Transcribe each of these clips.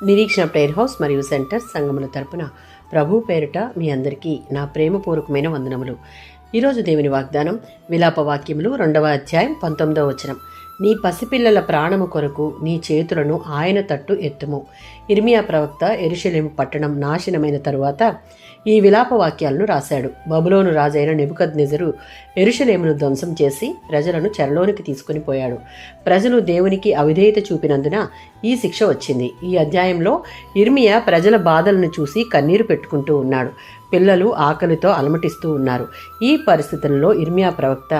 నిరీక్షణ prayer house మరియు centre సంఘముల తరపున ప్రభు పేరిట మీ అందరికీ నా ప్రేమపూర్వకమైన వందనములు. ఈరోజు దేవుని వాగ్దానం విలాప వాక్యములు 2వ అధ్యాయం 19వ వచనం. నీ పసిపిల్లల ప్రాణము కొరకు నీ చేతులను ఆయన తట్టు ఎత్తుము. ఇర్మియా ప్రవక్త యెరూషలేము పట్టణం నాశనమైన తరువాత ఈ విలాప వాక్యాలను రాశాడు. బబులోను రాజైన నెబుకద్నెజరు యెరూషలేమును ధ్వంసం చేసి ప్రజలను చెరలోనికి తీసుకుని పోయాడు. ప్రజలు దేవునికి అవిధేయత చూపినందున ఈ శిక్ష వచ్చింది. ఈ అధ్యాయంలో ఇర్మియా ప్రజల బాధలను చూసి కన్నీరు పెట్టుకుంటూ ఉన్నాడు. పిల్లలు ఆకలితో అలమటిస్తూ ఉన్నారు. ఈ పరిస్థితుల్లో ఇర్మియా ప్రవక్త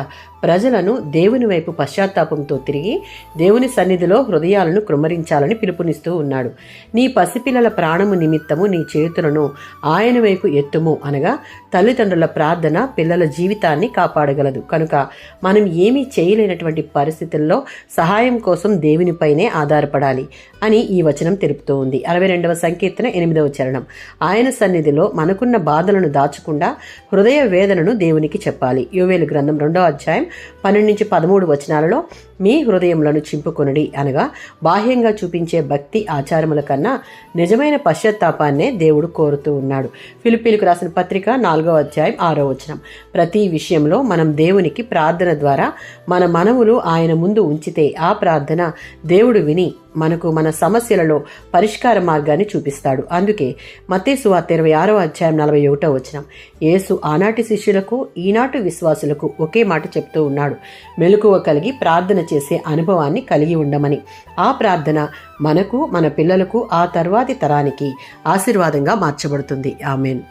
ప్రజలను దేవుని వైపు పశ్చాత్తాపంతో తిరిగి దేవుని సన్నిధిలో హృదయాలను కృమ్మరించాలని పిలుపునిస్తూ ఉన్నాడు. నీ పసిపిల్లల ప్రాణము నిమిత్తము నీ చేతులను ఆయన వైపు ఎత్తుము అనగా తల్లిదండ్రుల ప్రార్థన పిల్లల జీవితాన్ని కాపాడగలదు. కనుక మనం ఏమీ చేయలేనటువంటి పరిస్థితుల్లో సహాయం కోసం దేవునిపైనే ఆధారపడాలి అని ఈ వచనం తెలుపుతూ ఉంది. 62వ సంకీర్తన 8వ చరణం. ఆయన సన్నిధిలో మనకున్న బాధలను దాచకుండా హృదయ వేదనను దేవునికి చెప్పాలి. యోవేలు గ్రంథం 2వ అధ్యాయం 12-13 వచనాలలో మీ హృదయములను చింపుకొనుడి అనగా బాహ్యంగా చూపించే భక్తి ఆచారముల కన్నా నిజమైన పశ్చాత్తాపాన్నే దేవుడు కోరుతూ ఉన్నాడు. ఫిలిప్పీలకు రాసిన పత్రిక 4వ అధ్యాయం 6వ వచనం. ప్రతి విషయంలో మనం దేవునికి ప్రార్థన ద్వారా మన మనవులు ఆయన ముందు ఉంచితే ఆ ప్రార్థన దేవుడు విని మనకు మన సమస్యలలో పరిష్కార మార్గాన్ని చూపిస్తాడు. అందుకే మత్తయి సువార్త 26వ అధ్యాయం 41వ వచనం. యేసు ఆనాటి శిష్యులకు ఈనాటి విశ్వాసులకు ఒకే మాట చెప్తూ ఉన్నాడు. మెలకువ కలిగి ప్రార్థన చేసే అనుభవాన్ని కలిగి ఉండమని. ఆ ప్రార్థన మనకు, మన పిల్లలకు, ఆ తర్వాతి తరానికి ఆశీర్వాదంగా మార్చబడుతుంది. ఆమేన్.